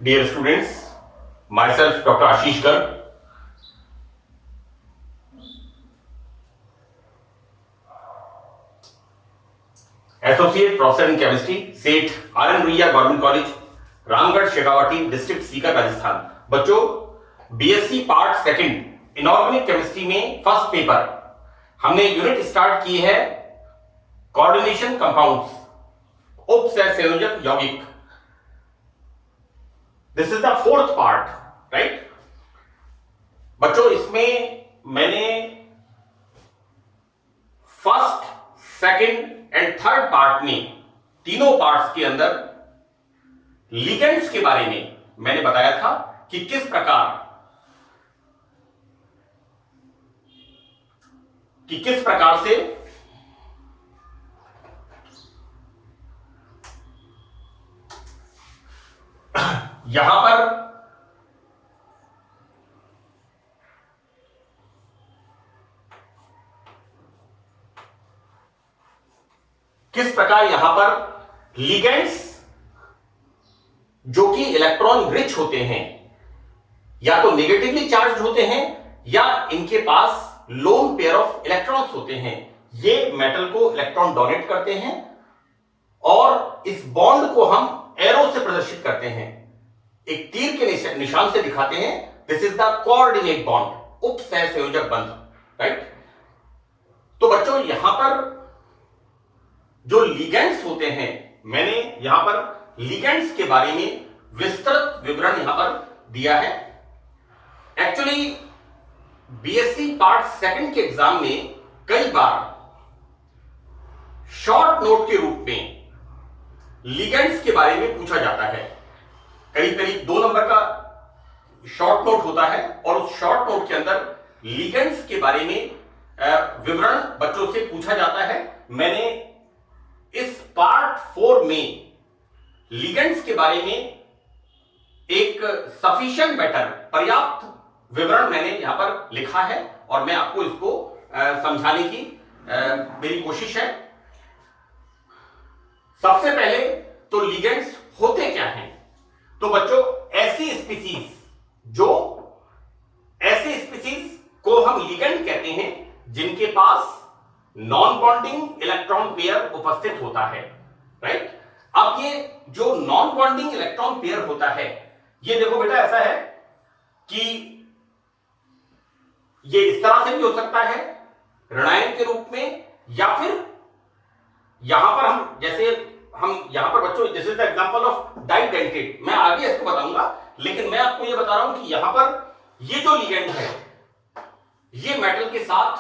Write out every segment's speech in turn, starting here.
Dear students, myself Dr. Ashish Garg, Associate Professor in Chemistry, Seth R N. Ruia government college, Ramgarh, Shekhawati, district Sikar, Rajasthan. बच्चों, BSc part second inorganic chemistry में first paper हमने unit start की है coordination compounds, उप सहसंयोजक यौगिक। This is the fourth part, right बच्चों। इसमें मैंने first, second and third part में, तीनों पार्ट्स के अंदर लिगेंड्स के बारे में मैंने बताया था कि किस प्रकार से यहां पर लिगेंड्स जो कि इलेक्ट्रॉन रिच होते हैं, या तो नेगेटिवली चार्ज होते हैं या इनके पास लोन पेयर ऑफ इलेक्ट्रॉन्स होते हैं, ये मेटल को इलेक्ट्रॉन डोनेट करते हैं और इस बॉन्ड को हम एरो से प्रदर्शित करते हैं, एक तीर के निशान से दिखाते हैं। This is the coordinate bond, उप सहसंयोजक बंध, राइट। तो बच्चों, यहां पर जो लिगेंड्स होते हैं, मैंने यहां पर लिगेंड्स के बारे में विस्तृत विवरण यहां पर दिया है। एक्चुअली बीएससी पार्ट सेकंड के एग्जाम में कई बार शॉर्ट नोट के रूप में लिगेंड्स के बारे में पूछा जाता है। करीब करीब 2 नंबर का शॉर्ट नोट होता है और उस शॉर्ट नोट के अंदर लिगेंड्स के बारे में विवरण बच्चों से पूछा जाता है। मैंने इस पार्ट 4 में लिगेंड्स के बारे में एक सफिशिएंट बेटर, पर्याप्त विवरण मैंने यहां पर लिखा है और मैं आपको इसको समझाने की मेरी कोशिश है। सबसे पहले तो लिगेंड्स होते क्या हैं? तो बच्चों, ऐसी स्पीसीज को हम लिगेंड कहते हैं जिनके पास नॉन बॉन्डिंग इलेक्ट्रॉन पेयर उपस्थित होता है, राइट। अब ये जो नॉन बॉन्डिंग इलेक्ट्रॉन पेयर होता है, ये देखो बेटा, ऐसा है कि ये इस तरह से भी हो सकता है ऋणायन के रूप में, या फिर यहां पर हम यहां पर बच्चों, this is the example of डाइडेंटेट। मैं आगे इसको बताऊंगा, लेकिन मैं आपको ये बता रहा हूं कि यहां पर ये जो लिगेंड है, ये मेटल के साथ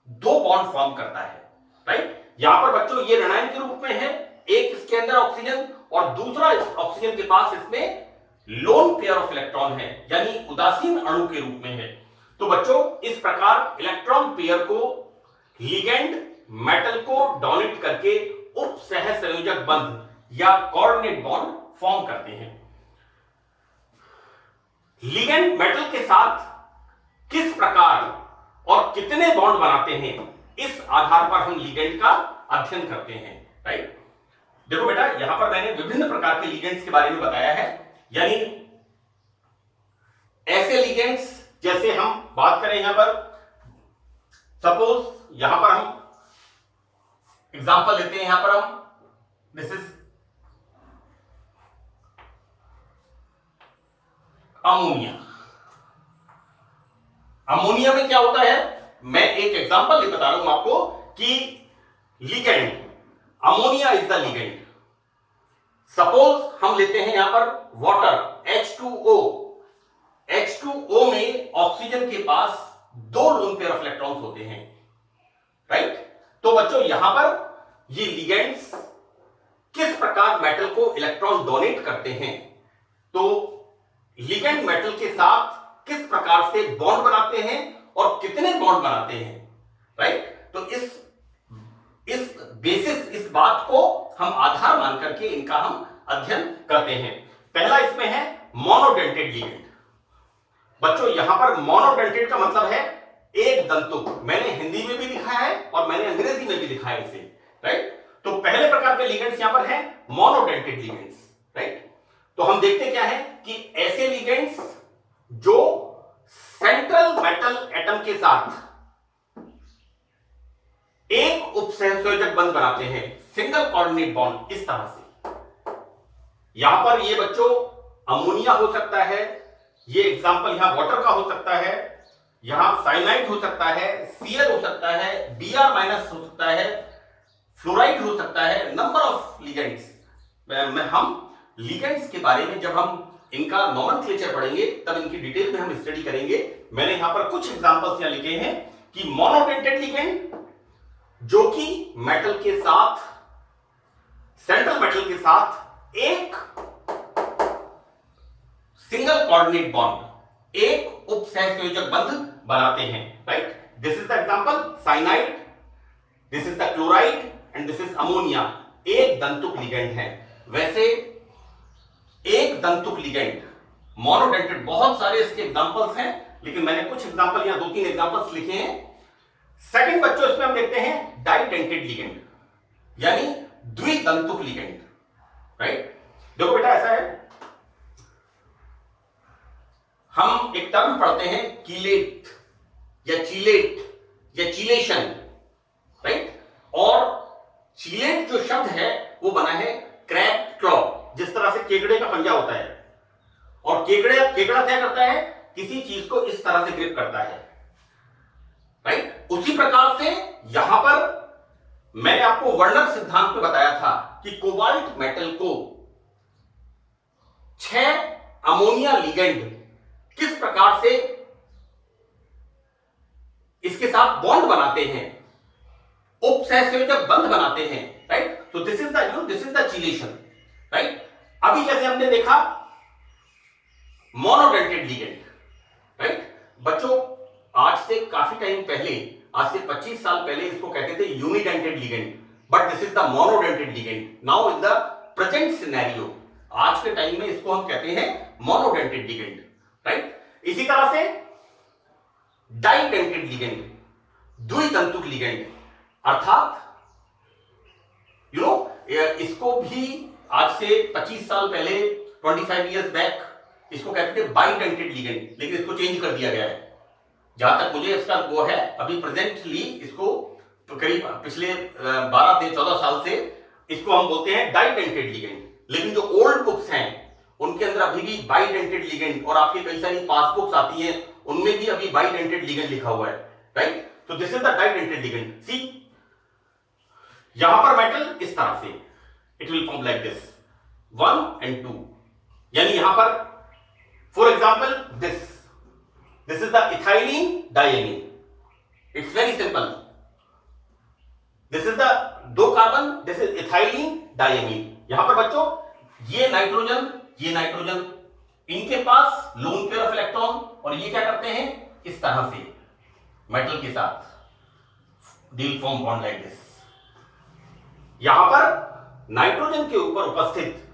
2 बॉन्ड फॉर्म करता है, राइट। यहां पर बच्चों ये ऋणायन के रूप में है, एक इसके अंदर ऑक्सीजन और दूसरा ऑक्सीजन के पास इसमें लोन पेयर ऑफ इलेक्ट्रॉन है, यानी उदासीन अणु के रूप में है। तो बच्चों, इस प्रकार इलेक्ट्रॉन पेयर को लिगेंड मेटल को डोनेट करके उप सहसंयोजक बंध या कोऑर्डिनेट बॉन्ड फॉर्म करते हैं। लिगेंड मेटल के साथ किस प्रकार और कितने बॉन्ड बनाते हैं, इस आधार पर हम लिगेंड का अध्ययन करते हैं, राइट। देखो बेटा, यहां पर मैंने विभिन्न प्रकार के लिगेंड्स के बारे में बताया है, यानी ऐसे लिगेंड्स जैसे हम बात करें यहां पर, सपोज यहां पर हम एग्जांपल लेते हैं, यहां पर हम दिस इज अमोनिया। अमोनिया में क्या होता है, मैं एक एग्जांपल बता रहा हूं आपको कि ligand, ammonia is the ligand. Suppose हम लेते हैं यहां पर वाटर, H2O। H2O में ऑक्सीजन के पास 2 लोन पेयर ऑफ इलेक्ट्रॉन्स होते हैं, राइट। तो बच्चों, यहां पर ये लिगेंड्स किस प्रकार मेटल को इलेक्ट्रॉन डोनेट करते हैं, तो लिगेंड मेटल के साथ किस प्रकार से बॉन्ड बनाते हैं और कितने बॉन्ड बनाते हैं, राइट। तो इस बात को हम आधार मान करके इनका हम अध्ययन करते हैं। पहला इसमें है मोनोडेंटेड लिगेंड। बच्चों, यहां पर मोनोडेंटेड का मतलब है एक दंतुक। मैंने हिंदी में भी लिखा है और मैंने अंग्रेजी में भी लिखा है इसे, राइट। तो पहले प्रकार के लिगेंड्स यहां पर हैं मोनोडेंटेड लिगेंड्स, राइट। तो हम देखते क्या है कि ऐसे लिगेंड्स जो सेंट्रल मेटल एटम के साथ एक उपसहसंयोजक बंध बनाते हैं, सिंगल कोऑर्डिनेट बॉन्ड, इस तरह से। यहां पर ये बच्चों अमोनिया हो सकता है, ये एग्जांपल यहां वाटर का हो सकता है, यहां साइनाइड हो सकता है, Cl हो सकता है, Br माइनस हो सकता है, फ्लोराइड हो सकता है, नंबर ऑफ लिगेंड्स। हम लिगेंड्स के बारे में जब हम इनका नॉमेनक्लेचर पढ़ेंगे तब इनकी डिटेल में हम स्टडी करेंगे। मैंने यहां पर कुछ एग्जांपल्स यहां लिखे हैं कि मोनोडेंटेड लिगेंड जो कि मेटल के साथ, सेंट्रल मेटल के साथ एक सिंगल कोऑर्डिनेट बॉन्ड, एक उपसहसंयोजक बंध बनाते हैं, right. This is the example cyanide, this is the chloride and this is ammonia. एक दंतुक लिगेंड है। वैसे एक दंतुक लिगेंड मोनोडेंटेड, बहुत सारे इसके एग्जांपल्स हैं, लेकिन मैंने कुछ एग्जांपल यहां 2-3 एग्जांपल्स लिखे हैं। सेकंड बच्चों इसमें हम देखते हैं डाइडेंटेड लिगेंड, यानी द्विदंतुक लिगेंड, राइट। देखो बेटा ऐसा है, हम एक टर्म पढ़ते हैं कीलेट या चीलेट या चीलेशन, राइट। और चीलेट जो शब्द है वो बना है क्रैब क्लॉ, जिस तरह से केकड़े का पंजा होता है, और केकड़ा क्या करता है, किसी चीज को इस तरह से ग्रिप करता है, राइट। उसी प्रकार से यहां पर मैंने आपको वर्नर सिद्धांत में बताया था कि कोबाल्ट मेटल को 6 अमोनिया लिगेंड किस प्रकार से इसके साथ बॉन्ड बनाते हैं, उपसहसंयोजक बंध बनाते हैं, राइट। तो दिस इज द चीलेशन, राइट। अभी जैसे हमने देखा मोनोडेंटेड लिगेंड, राइट। बच्चों आज से काफी टाइम पहले, आज से 25 साल पहले इसको कहते थे unidentate ligand, but this is the monodentate ligand now in the present scenario. आज के टाइम में इसको हम कहते हैं मोनोडेंटेड लिगेंड, राइट। इसी तरह से डाइडेंटेड लिगेंड, द्विदंतुक लिगेंड, अर्थात इसको भी आज से 25 साल पहले, 25 इयर्स बैक, इसको कहते थे बाइडेंटेड लिगेंड, लेकिन इसको चेंज कर दिया गया है। जहां तक मुझे इसका वो है, अभी प्रेजेंटली इसको करीब पिछले 12-14 साल से इसको हम बोलते हैं डाइडेंटेड लिगेंड, लेकिन जो ओल्ड बुक्स हैं उनके अंदर अभी भी बाइडेंटेड लिगेंड, और आपकी कई सारी पासबुक्स आती हैं उनमें भी अभी बाइडेंटेड लिगेंड लिखा हुआ है, राइट। तो this is the bidentate ligand. See यहां पर मेटल इस तरह से it will form like this 1 and 2, यानी यहां पर for example this is the ethylene diamine, it's very simple. This is the 2 carbon, this is ethylene diamine. यहां पर बच्चों ये नाइट्रोजन, इनके पास लोन पेयर ऑफ इलेक्ट्रॉन, और ये क्या करते हैं, इस तरह से मेटल के साथ deal form bond like this. यहां पर नाइट्रोजन के ऊपर उपस्थित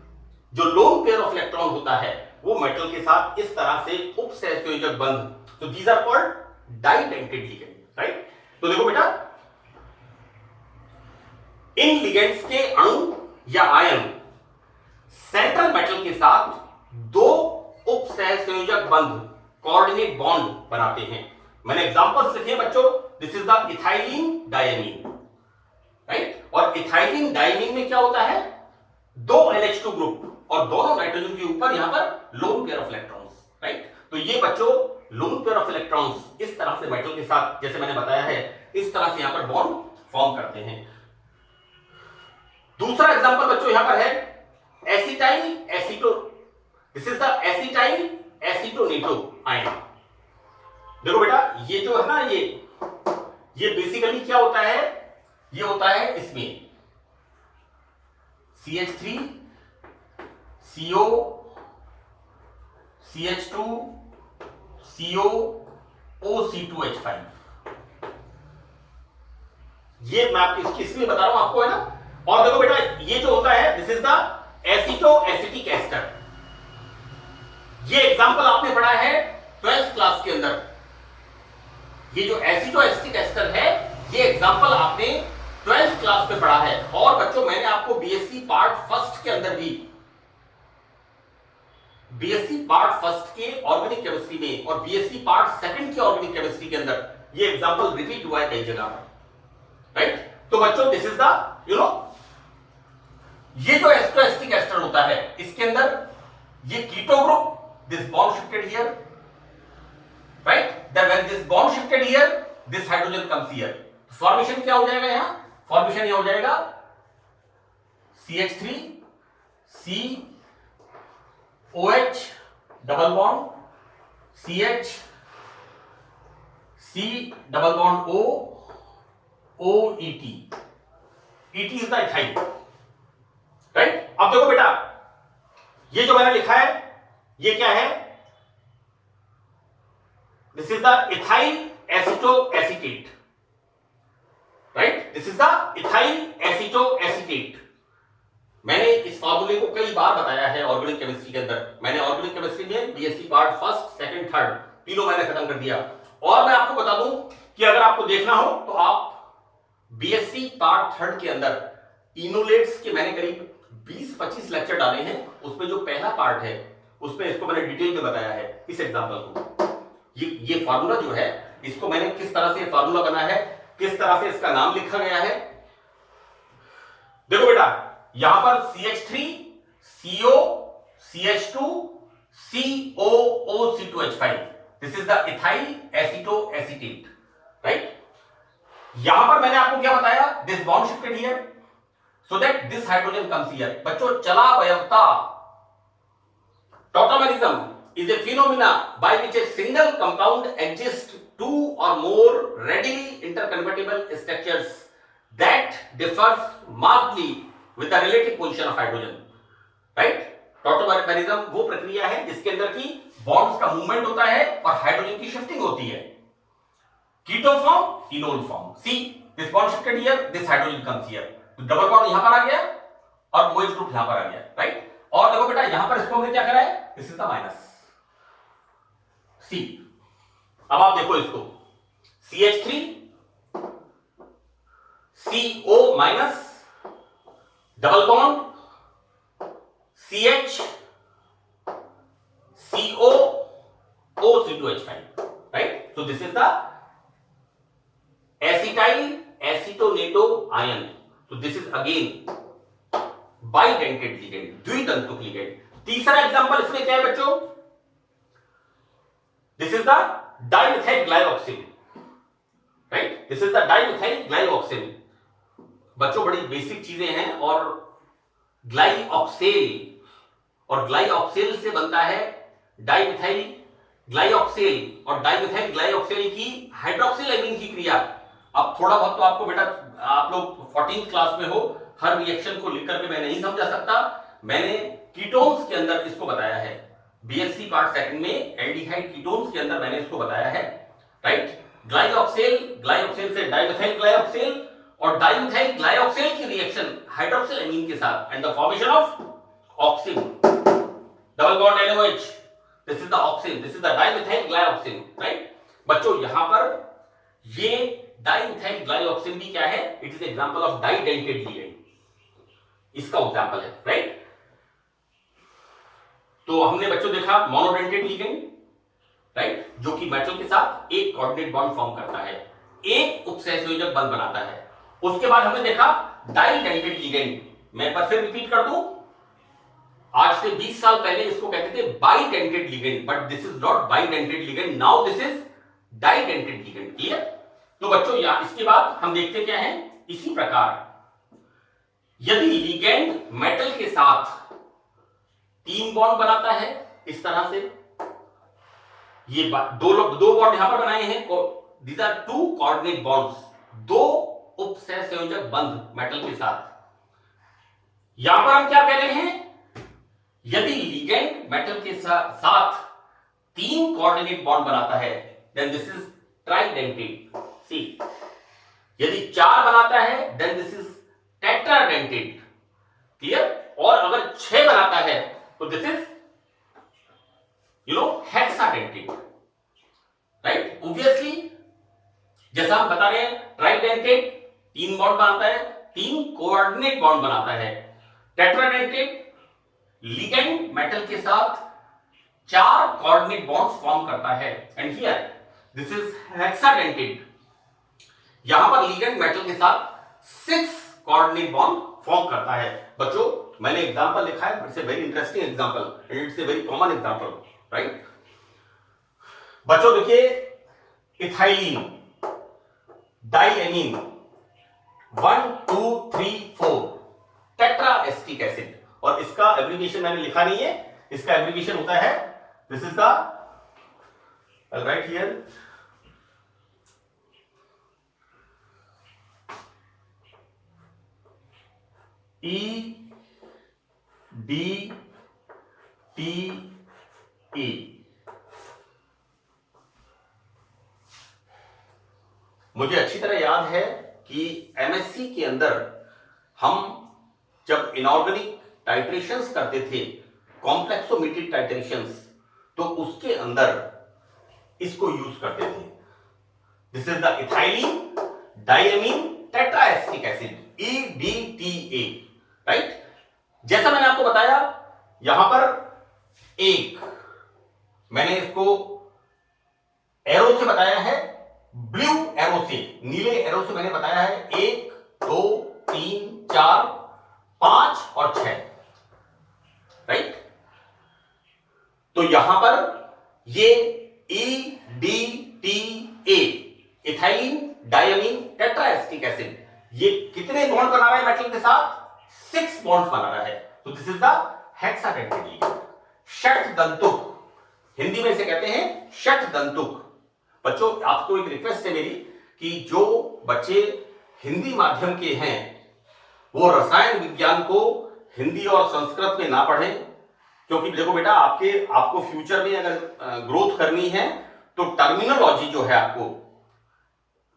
जो लोन पेयर ऑफ इलेक्ट्रॉन होता है वो मेटल के साथ इस तरह से उपसहसंयोजक बंध, तो these are called didentate ligand, right. तो देखो बेटा, इन लिगेंड्स के अणु या आयन सेंट्रल मेटल के साथ 2 उपसहसंयोजक बंध, कोऑर्डिनेट बॉन्ड बनाते हैं। मैंने एग्जांपल्स लिखे हैं बच्चों, this is the ethylene diamine, right. और इथाइलिन डायमीन में क्या होता है, 2 NH2 ग्रुप, और दोनों नाइट्रोजन के ऊपर यहां पर loan pair of electrons, right. तो ये बच्चों लोन पेयर ऑफ इलेक्ट्रॉन्स इस तरह से मेटल के साथ, जैसे मैंने बताया है, इस तरह से यहां पर बॉन्ड फॉर्म करते हैं। दूसरा एग्जांपल बच्चों यहां पर है acetyl aceto, this is the acetyl acetonato ion. देखो बेटा, ये जो है ना, ये बेसिकली क्या होता है, ये होता है इसमें CH3 CO CH2 CO OC2H5। ये मैं आपको इसलिए बता रहा हूं आपको, है ना। और देखो बेटा, ये जो होता है this is the acetoacetic ester. ये एग्जांपल आपने पढ़ा है 12th क्लास के अंदर। ये जो एसिटो एसिटिक एस्टर है, ये एग्जांपल आपने 12th क्लास में पढ़ा है। और बच्चों मैंने आपको BSc पार्ट 1 के अंदर भी बीएससी पार्ट फर्स्ट के ऑर्गेनिक केमिस्ट्री में और बीएससी पार्ट सेकंड के ऑर्गेनिक केमिस्ट्री के अंदर ये एग्जांपल रिपीट हुआ है कई जगह पर, राइट। तो बच्चों दिस इज द ये जो एस्टोएस्टिक एस्टर होता है इसके अंदर ये keto group, this bond shifted here, right, then when this bond shifted here this hydrogen comes here, formation क्या हो जाएगा यहां, फॉर्मेशन यह हो जाएगा CH3 C OH double bond CH C double bond O OET, ET is the ethyl, right. अब देखो बेटा ये जो मैंने लिखा है ये क्या है, this is the ethyl acetoacetate, right, this is the ethyl acetoacetate. मैंने इस फॉर्मूले को कई बार बताया है ऑर्गेनिक केमिस्ट्री के अंदर, मैंने ऑर्गेनिक केमिस्ट्री में BSc part first second third तीनों मैंने खत्म कर दिया। और मैं आपको बता दूं कि अगर आपको देखना हो तो आप बीएससी पार्ट थर्ड के अंदर इनोलेट्स के मैंने करीब 20-25 लेक्चर डाले हैं, उसमें जो पहला पार्ट है उसमें इसको मैंने डिटेल में बताया है, इस एग्जांपल को। ये फार्मूला जो है इसको मैंने किस तरह से फार्मूला बना है, किस तरह से इसका नाम लिखा गया है। देखो बेटा यहां पर CH3 CO CH2 COOC2H5, this is the ethyl acetoacetate, right. यहां पर मैंने आपको क्या बताया, this bond shifted here so that this hydrogen comes here। बच्चों चला वयवता, tautomerism is a phenomena by which a single compound exists two or more readily interconvertible structures that differs markedly with the relative position of hydrogen, right। tautomerism वो प्रक्रिया है जिसके अंदर की bonds का movement होता है और हाइड्रोजन की शिफ्टिंग होती है, keto form enol form. See this bond shifted here, this hydrogen comes here, तो डबल बॉन्ड यहां पर आ गया और OH ग्रुप यहां पर आ गया, राइट। और देखो बेटा यहां पर इसको हमने क्या करा है, this is the minus C। अब आप देखो इसको CH3 CO minus double bond CH CO O2H5, right. so this is the acetyl acetonato ion, so this is again bidentate ligand, द्वितंतुक लिगेंड। तीसरा एग्जांपल इसमें क्या है बच्चों, this is the dimethyl glyoxyl, right, this is the dimethyl glyoxyl. बच्चों बड़ी basic चीजें हैं और ग्लाइऑक्सेल और ग्लाइऑक्सेल से बनता है डाइमिथाइल ग्लाइऑक्सेल और डाइमिथाइल ग्लाइऑक्सेल की हाइड्रोक्सिल एमीन की क्रिया। अब थोड़ा बहुत तो आपको बेटा आप लोग 14th क्लास में हो, हर रिएक्शन को लिख करके मैं नहीं समझा सकता, मैंने कीटोन्स के अंदर इसको बताया है, बीएससी पार्ट सेकंड में एल्डिहाइड कीटोन्स के अंदर मैंने इसको बताया है, राइट। ग्लाइऑक्सेल, ग्लाइऑक्सेल से डाइमिथाइल ग्लाइऑक्सेल और डाइमिथाइल ग्लाइऑक्सेल की रिएक्शन हाइड्रोक्सिल एमीन के साथ and the formation of oxine, double bond NOH, this is the oxine, this is the dimethyl glyoxine, right. बच्चों यहां पर ये डाइमिथाइल ग्लाइऑक्सिन भी क्या है, it is example of bidentate ligand, इसका एग्जांपल है, राइट। तो हमने बच्चों देखा मोनोडेंटेड लिगेंड, राइट, जो कि मेटल के साथ एक कोऑर्डिनेट बॉन्ड फॉर्म करता है, एक उपसहसंयोजक बंध बनाता है। उसके बाद हमने देखा डाइडेंटेड लिगेंड, मैं एक बार फिर रिपीट कर दूं, आज से 20 साल पहले इसको कहते थे bidentate ligand, but this is not bidentate ligand, now this is डाइडेंटेड ligand, clear. तो बच्चों यहां इसके बाद हम देखते क्या है, इसी प्रकार यदि लिगेंड मेटल के साथ 3 बॉन्ड बनाता है इस तरह से, ये दो बॉन्ड यहां पर बनाए हैं, दीज आर 2 कोऑर्डिनेट बॉन्ड्स, 2 उपसहसंयोजक बंध मेटल के साथ। यहां पर हम क्या कह रहे हैं, यदि लिगेंड मेटल के साथ 3 कोऑर्डिनेट बॉन्ड बनाता है then this is tridentate, see. यदि 4 बनाता है then this is tetradentate, clear. और अगर 6 बनाता है तो this is hexadentate, right. Obviously जैसा हम बता रहे हैं ट्राइडेंटेड 3 बॉन्ड बनाता है, 3 कोऑर्डिनेट बॉन्ड बनाता है। टेट्राडेंटेड लिगेंड मेटल के साथ 4 कोऑर्डिनेट बॉन्ड्स फॉर्म करता है and here this is hexadentate. यहां पर लिगेंड मेटल के साथ 6 कोऑर्डिनेट बॉन्ड फॉर्म करता है। बच्चों मैंने एग्जांपल लिखा है, it's a very interesting example and it's a very common example, right. बच्चों देखिए ethylene, diamine 1 2 3 4 tetra acetic acid, और इसका एब्रिविएशन मैंने लिखा नहीं है, इसका एब्रिविएशन होता है, this is the, I right here, EDTA। मुझे अच्छी तरह याद है कि एमएससी के अंदर हम जब इनऑर्गेनिक टाइट्रेशंस करते थे, कॉम्प्लेक्सोमेट्रिक टाइट्रेशंस, तो उसके अंदर इसको यूज करते थे। This is the ethylene diamine tetraacetic acid, EDTA, right. जैसा मैंने आपको बताया यहां पर एक, मैंने इसको एरो से बताया है, ब्लू एरो से, नीले एरो से मैंने बताया है 1 2 3 4 5 और 6, राइट। तो यहां पर ये EDTA ethylene diamine tetraacetic acid, ये कितने बॉन्ड बना रहा है मेटल के साथ? 6 बॉन्ड्स बना रहा है। तो this is the hexadentate ligand, षटदंतुक, हिंदी में इसे कहते हैं षटदंतुक। बच्चों आपको एक रिक्वेस्ट है मेरी कि जो बच्चे हिंदी माध्यम के हैं वो रसायन विज्ञान को हिंदी और संस्कृत में ना पढ़ें, क्योंकि देखो बेटा आपको फ्यूचर में अगर ग्रोथ करनी है तो टर्मिनोलॉजी जो है, आपको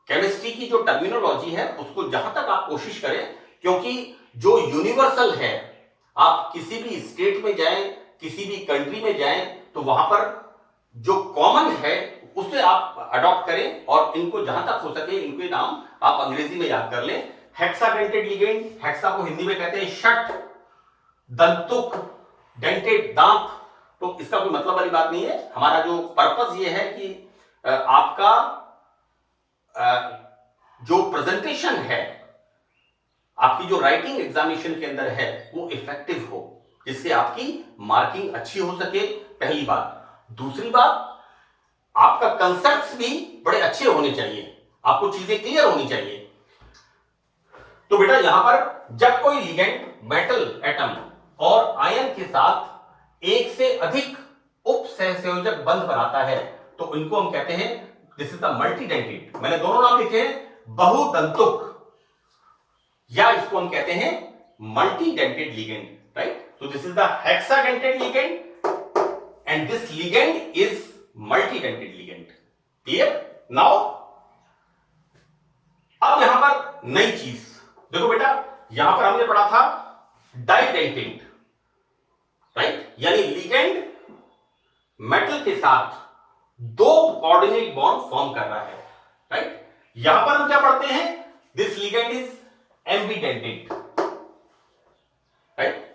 केमिस्ट्री की जो टर्मिनोलॉजी है उसको जहां तक आप कोशिश करें, क्योंकि जो यूनिवर्सल है, आप किसी भी स्टेट में जाएं, किसी भी कंट्री में जाएं, तो वहां पर जो कॉमन है उसे आप अडॉप्ट करें, और इनको जहां तक हो सके इनके नाम आप अंग्रेजी में याद कर लें। हेक्साडेंटेड लिगेंड, हेक्सा को हिंदी में कहते हैं षट, दंतुक, डेंटेड दांत, तो इसका कोई मतलब वाली बात नहीं है। हमारा जो पर्पस ये है कि आपका जो प्रेजेंटेशन है, आपकी जो राइटिंग एग्जामिनेशन के अंदर है, वो इफेक्टिव हो, जिससे आपकी मार्किंग अच्छी हो सके, पहली बात। दूसरी बात, आपका कंसेप्ट्स भी बड़े अच्छे होने चाहिए, आपको चीजें क्लियर होनी चाहिए। तो बेटा यहां पर जब कोई लिगेंड मेटल एटम और आयन के साथ एक से अधिक उप सहसंयोजक बंध बनाता है, तो इनको हम कहते हैं, दिस इज द मल्टीडेंटेड, मैंने दोनों नाम लिखे हैं, बहुदंतुक, या इसको हम कहते हैं मल्टीडेंटेड लिगेंड, राइट। तो this is the hexadentate ligand and this ligand is मल्टीडेंटेड ligand, clear. Now अब यहां पर नई चीज देखो बेटा, यहां पर हमने पढ़ा था डाइडेंटेड, राइट, यानी लिगेंड मेटल के साथ 2 कोऑर्डिनेट बॉन्ड फॉर्म कर रहा है, राइट। यहां पर हम क्या पढ़ते हैं? This ligand is एम्बीडेंटेड, right.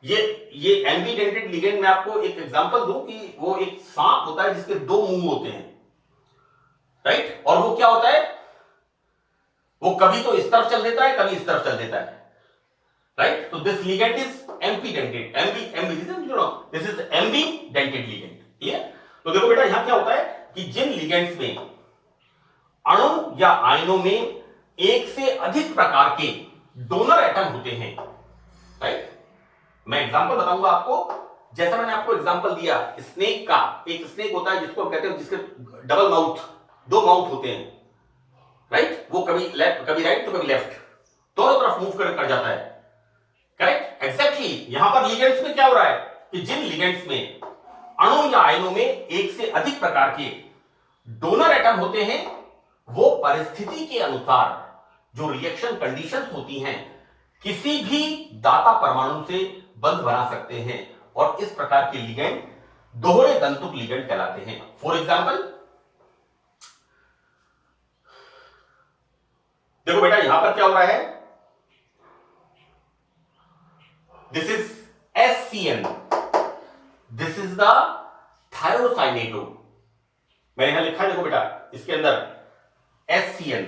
ये एम्बीडेंटेड लिगेंड में आपको एक एग्जांपल दूं कि वो एक सांप होता है जिसके 2 मुंह होते हैं, राइट, और वो क्या होता है, वो कभी तो इस तरफ चल देता है, कभी इस तरफ चल देता है, राइट। तो this ligand is एम्बीडेंटेड, this is एम्बीडेंटेड ligand, clear. तो देखो बेटा यहां क्या होता है कि जिन लिगेंड्स में अणु या आयनों में एक से अधिक प्रकार के डोनर एटम होते हैं, राइट। मैं एग्जांपल बताऊंगा आपको, जैसा मैंने आपको एग्जांपल दिया स्नेक का, एक स्नेक होता है जिसको हम कहते हैं, जिसके डबल माउथ, 2 माउथ होते हैं, राइट, वो कभी लेफ्ट कभी राइट तो कभी लेफ्ट, दोनों तरफ मूव कर जाता है, करेक्ट, एग्जैक्टली। यहां पर लिगेंड्स में क्या हो रहा है कि जिन लिगेंड्स में अणु या आयनों में एक से अधिक प्रकार के डोनर एटम होते हैं, वो परिस्थिति के अनुसार जो रिएक्शन कंडीशंस होती हैं, किसी भी दाता परमाणु से बंध बना सकते हैं, और इस प्रकार के लिगेंड दोहरे दंतुक लिगेंड कहलाते हैं। फॉर एग्जांपल देखो बेटा यहां पर क्या हो रहा है, this is SCN, this is the thiocyanato. मैंने यहां लिखा है, देखो बेटा, इसके अंदर HCl,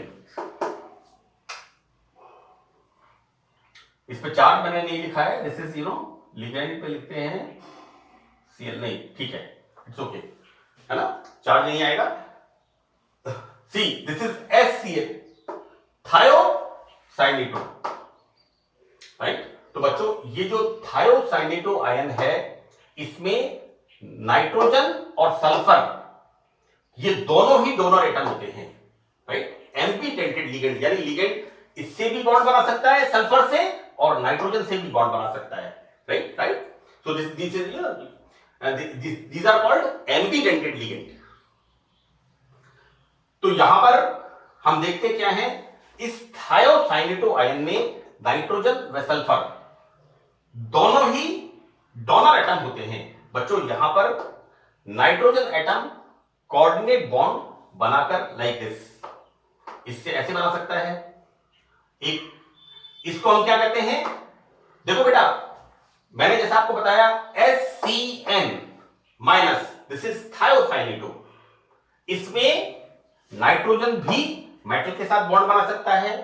इस पे चार्ज मैंने नहीं लिखा है, दिस इज लिगेंड पे लिखते हैं Cl, नहीं ठीक है, इट्स ओके, है ना, चार्ज नहीं आएगा। See this is HCl, thiocyanato, right. तो बच्चों ये जो थायोसाइनेटो आयन है, इसमें नाइट्रोजन और सल्फर ये दोनों ही डोनर एटम होते हैं, राइट। एम्बीडेंटेड लिगेंड, यानी लिगेंड इससे भी बॉन्ड बना सकता है सल्फर से, और नाइट्रोजन से भी बॉन्ड बना सकता है, right right. So these are called ambident ligand। तो यहां पर हम देखते क्या है, इस थायोसाइनेटो आयन में नाइट्रोजन व सल्फर दोनों ही डोनर एटम होते हैं। बच्चों यहां पर नाइट्रोजन एटम कोऑर्डिनेट बॉन्ड बनाकर लाइक दिस, इससे ऐसे बना सकता है एक, इसको हम क्या कहते हैं, देखो बेटा मैंने जैसा आपको बताया HCN minus, this is thiocyanato. इसमें नाइट्रोजन भी मेटल के साथ बॉन्ड बना सकता है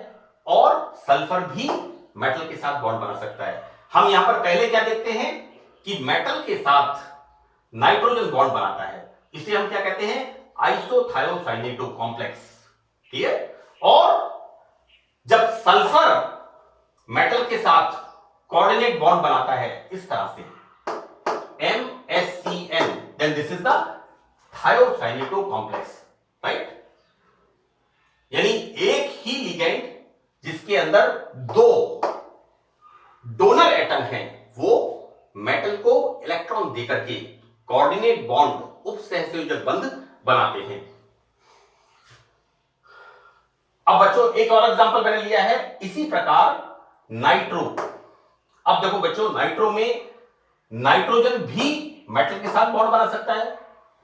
और सल्फर भी मेटल के साथ बॉन्ड बना सकता है। हम यहां पर पहले क्या देखते हैं कि मेटल के साथ नाइट्रोजन बॉन्ड बनाता है, इसलिए हम क्या कहते हैं, आइसोथायोसाइनेटो कॉम्प्लेक्स, ठीक है। और जब सल्फर मेटल के साथ कोऑर्डिनेट बॉन्ड बनाता है इस तरह से MsCN, then this is the thiocyanato complex, right. यानी एक ही लिगेंड जिसके अंदर दो डोनर एटम हैं, वो मेटल को इलेक्ट्रॉन देकर के कोऑर्डिनेट बॉन्ड, उपसहसंयोजक बंध बनाते हैं। अब बच्चों एक और एग्जांपल मैंने लिया है इसी प्रकार नाइट्रो। अब देखो बच्चों, नाइट्रो में नाइट्रोजन भी मेटल के साथ बॉन्ड बना सकता है,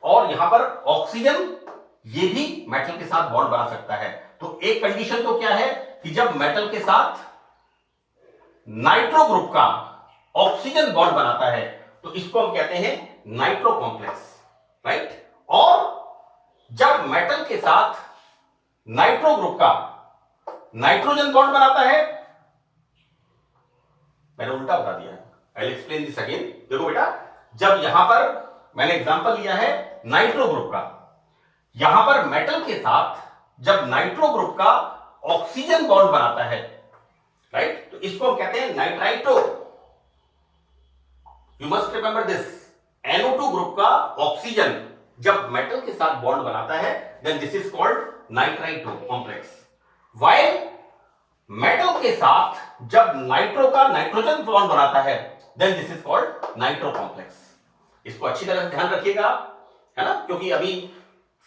और यहां पर ऑक्सीजन ये भी मेटल के साथ बॉन्ड बना सकता है। तो एक कंडीशन तो क्या है कि जब मेटल के साथ नाइट्रो ग्रुप का ऑक्सीजन बॉन्ड बनाता है तो इसको हम कहते हैं नाइट्रो कॉम्प्लेक्स, राइट। और जब मेटल के साथ नाइट्रो ग्रुप का नाइट्रोजन बॉन्ड बनाता है, मैंने उल्टा बता दिया है, I will explain this again. देखो बेटा, जब यहां पर मैंने एग्जांपल लिया है नाइट्रो ग्रुप का, यहां पर मेटल के साथ जब नाइट्रो ग्रुप का ऑक्सीजन बॉन्ड बनाता है, राइट, तो इसको हम कहते हैं nitrito. You must remember this, NO2 group का ऑक्सीजन जब मेटल के साथ बॉन्ड बनाता है, then this is called nitrito complex. While metal के साथ जब नाइट्रो का नाइट्रोजन बॉन्ड बनाता है, then this is called nitro complex. इसको अच्छी तरह से ध्यान रखिएगा, है ना, क्योंकि अभी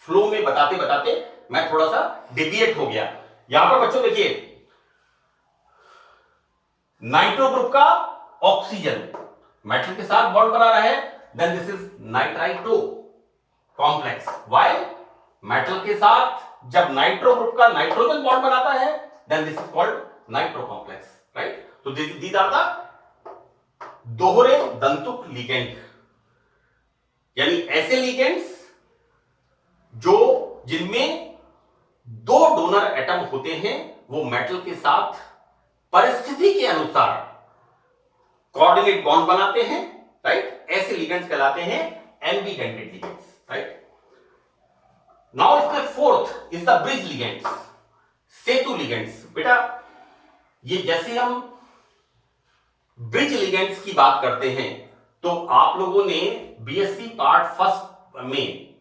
फ्लो में बताते बताते मैं थोड़ा सा डिविएट हो गया। यहां पर बच्चों देखिए, नाइट्रो ग्रुप का ऑक्सीजन मेटल के साथ बॉन्ड बना रहा है, then this is nitrito complex. While metal के साथ जब नाइट्रो ग्रुप का नाइट्रोजन बॉन्ड बनाता है, then this is called nitro complex, right. तो दीज आर द दोहरे दंतुक लिगेंड, यानी ऐसे लिगेंड्स जो जिनमें दो डोनर एटम होते हैं, वो मेटल के साथ परिस्थिति के अनुसार कोऑर्डिनेट बॉन्ड बनाते हैं, राइट। ऐसे लिगेंड्स कहलाते हैं एम्बीडेंटेड लिगेंड्स, राइट। नाउ इसमें fourth is the bridge ligands, Setu ligands. बेटा ये जैसे हम ब्रिज लिगेंड्स की बात करते हैं, तो आप लोगों ने बीएससी पार्ट फर्स्ट में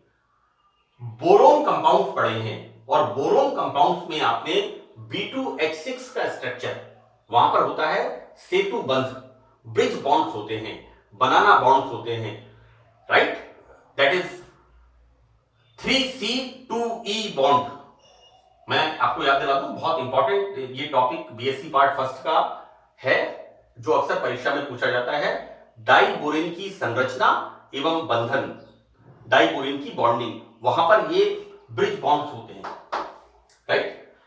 बोरोन कंपाउंड्स पढ़े हैं, और बोरोन कंपाउंड्स में आपने B2H6 का स्ट्रक्चर, वहां पर होता है सेतु बंध, ब्रिज बॉन्ड्स होते हैं, बनाना बॉन्ड्स होते हैं, right. That is 3C2E bond. मैं आपको याद दिला दूं, बहुत इंपॉर्टेंट ये टॉपिक बीएससी पार्ट फर्स्ट का है, जो अक्सर परीक्षा में पूछा जाता है। डाइबोरेन की संरचना एवं बंधन, डाइबोरेन की बॉन्डिंग, वहां पर ये ब्रिज बॉन्ड्स होते हैं, राइट।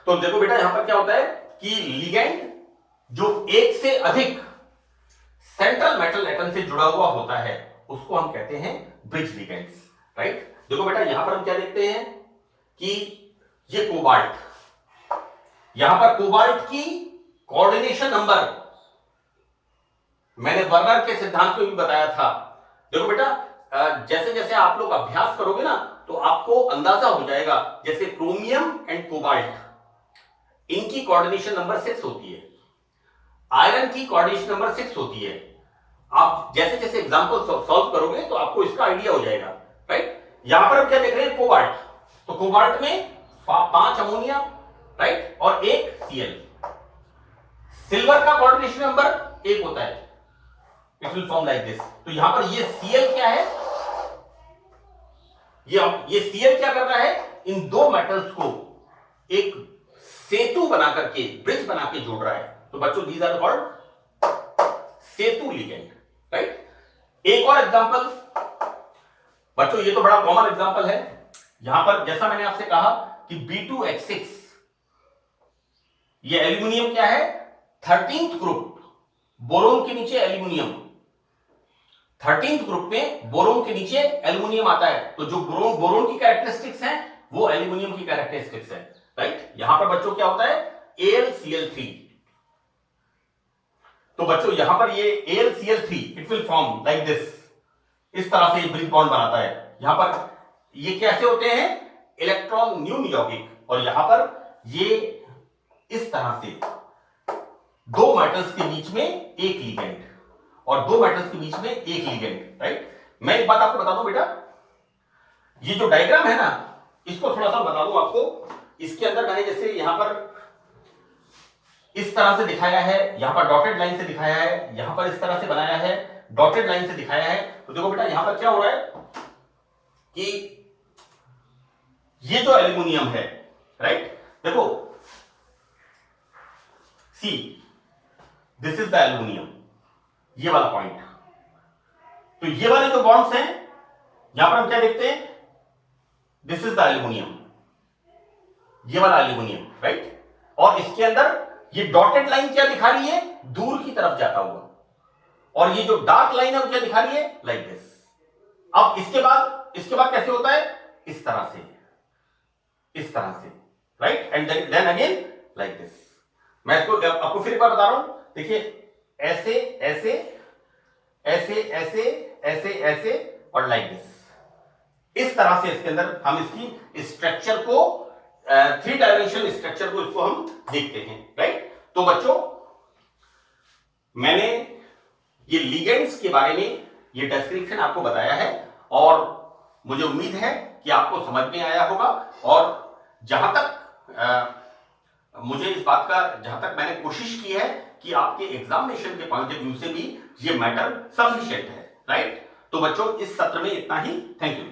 तो देखो बेटा, यहां पर क्या होता है कि लिगेंड जो एक से अधिक सेंट्रल मेटल एटम से जुड़ा हुआ होता है उसको हम कहते हैं ब्रिज लिगेंड्स, राइट। देखो बेटा यहां पर हम क्या देखते हैं कि ये कोबाल्ट, यहां पर कोबाल्ट की कोऑर्डिनेशन नंबर मैंने वर्नर के सिद्धांत में भी बताया था। देखो बेटा जैसे जैसे आप लोग अभ्यास करोगे ना तो आपको अंदाजा हो जाएगा, जैसे क्रोमियम एंड कोबाल्ट इनकी कोऑर्डिनेशन नंबर 6 होती है, आयरन की कोऑर्डिनेशन नंबर 6 होती है। आप जैसे जैसे एग्जांपल सॉल्व करोगे तो आपको इसका आइडिया हो जाएगा, राइट। यहां पर हम क्या देख रहे हैं, कोबाल्ट, तो कोबाल्ट में 5 अमोनिया, राइट, और 1 Cl। सिल्वर का कोऑर्डिनेशन नंबर 1 होता है, it will form like this. तो यहां पर ये Cl क्या है, ये Cl क्या कर रहा है, इन दो मेटल्स को एक सेतु बना करके, ब्रिज बना के जोड़ रहा है। तो बच्चों दीज आर कॉल्ड सेतु लिगेंड, राइट। एक और एग्जांपल बच्चों, ये तो बड़ा कॉमन एग्जांपल है। यहां पर जैसा मैंने आपसे कहा कि B2H6, ये एल्यूमिनियम क्या है, 13th ग्रुप, बोरोन के नीचे एल्यूमिनियम, 13th ग्रुप में बोरोन के नीचे एल्यूमिनियम आता है। तो जो बोरोन की कैरेक्टरिस्टिक्स हैं वो एल्यूमिनियम की कैरेक्टरिस्टिक्स है, राइट। यहां पर बच्चों क्या होता है, AlCl3। तो बच्चों यहां पर ये AlCl3 it will form like this, इस तरह से ब्रिज बॉन्ड बनाता है। यहां पर ये कैसे होते हैं, इलेक्ट्रॉन न्यून यौगिक, और यहां पर ये इस तरह से दो मेटल्स के बीच में एक लिगेंड और दो मेटल्स के बीच में एक लिगेंड, राइट। मैं एक बात आपको बता दूं बेटा, ये जो डायग्राम है ना, इसको थोड़ा सा बता दूं आपको। इसके अंदर मैंने जैसे यहां पर इस तरह से दिखाया है, यहां पर डॉटेड लाइन से दिखाया है, यहां पर इस तरह से बनाया है, डॉटेड लाइन से दिखाया है। तो देखो बेटा यहां पर क्या हो रहा है कि ये जो एल्यूमिनियम है, राइट, देखो see this is the aluminium, ये वाला पॉइंट। तो ये वाले जो बॉन्ड्स हैं यहां पर हम क्या देखते हैं, दिस इज द एल्यूमिनियम, ये वाला एल्यूमिनियम, राइट। और इसके अंदर ये डॉटेड लाइन क्या दिखा रही है, दूर की तरफ जाता हुआ, और ये जो डार्क लाइन है वो क्या दिखा रही है, लाइक दिस। अब इसके बाद कैसे होता है, इस तरह से, right, and then again like this. मैं इसको आपको फिर एक बार बता रहा हूं, देखिए ऐसे ऐसे ऐसे ऐसे ऐसे ऐसे और लाइक दिस। इस तरह से इसके अंदर हम इसकी स्ट्रक्चर को, 3 डायमेंशनल स्ट्रक्चर को इसको हम देखते हैं, राइट। तो बच्चों मैंने ये लिगेंड्स के बारे में ये डिस्क्रिप्शन आपको बताया है, और मुझे उम्मीद है कि आपको समझ में आया होगा। और जहां तक मुझे इस बात का, जहां तक मैंने कोशिश की है कि आपके एग्जामिनेशन के पॉइंट ऑफ व्यू से भी ये मैटर सफिशिएंट है, राइट। तो बच्चों इस सत्र में इतना ही, थैंक यू।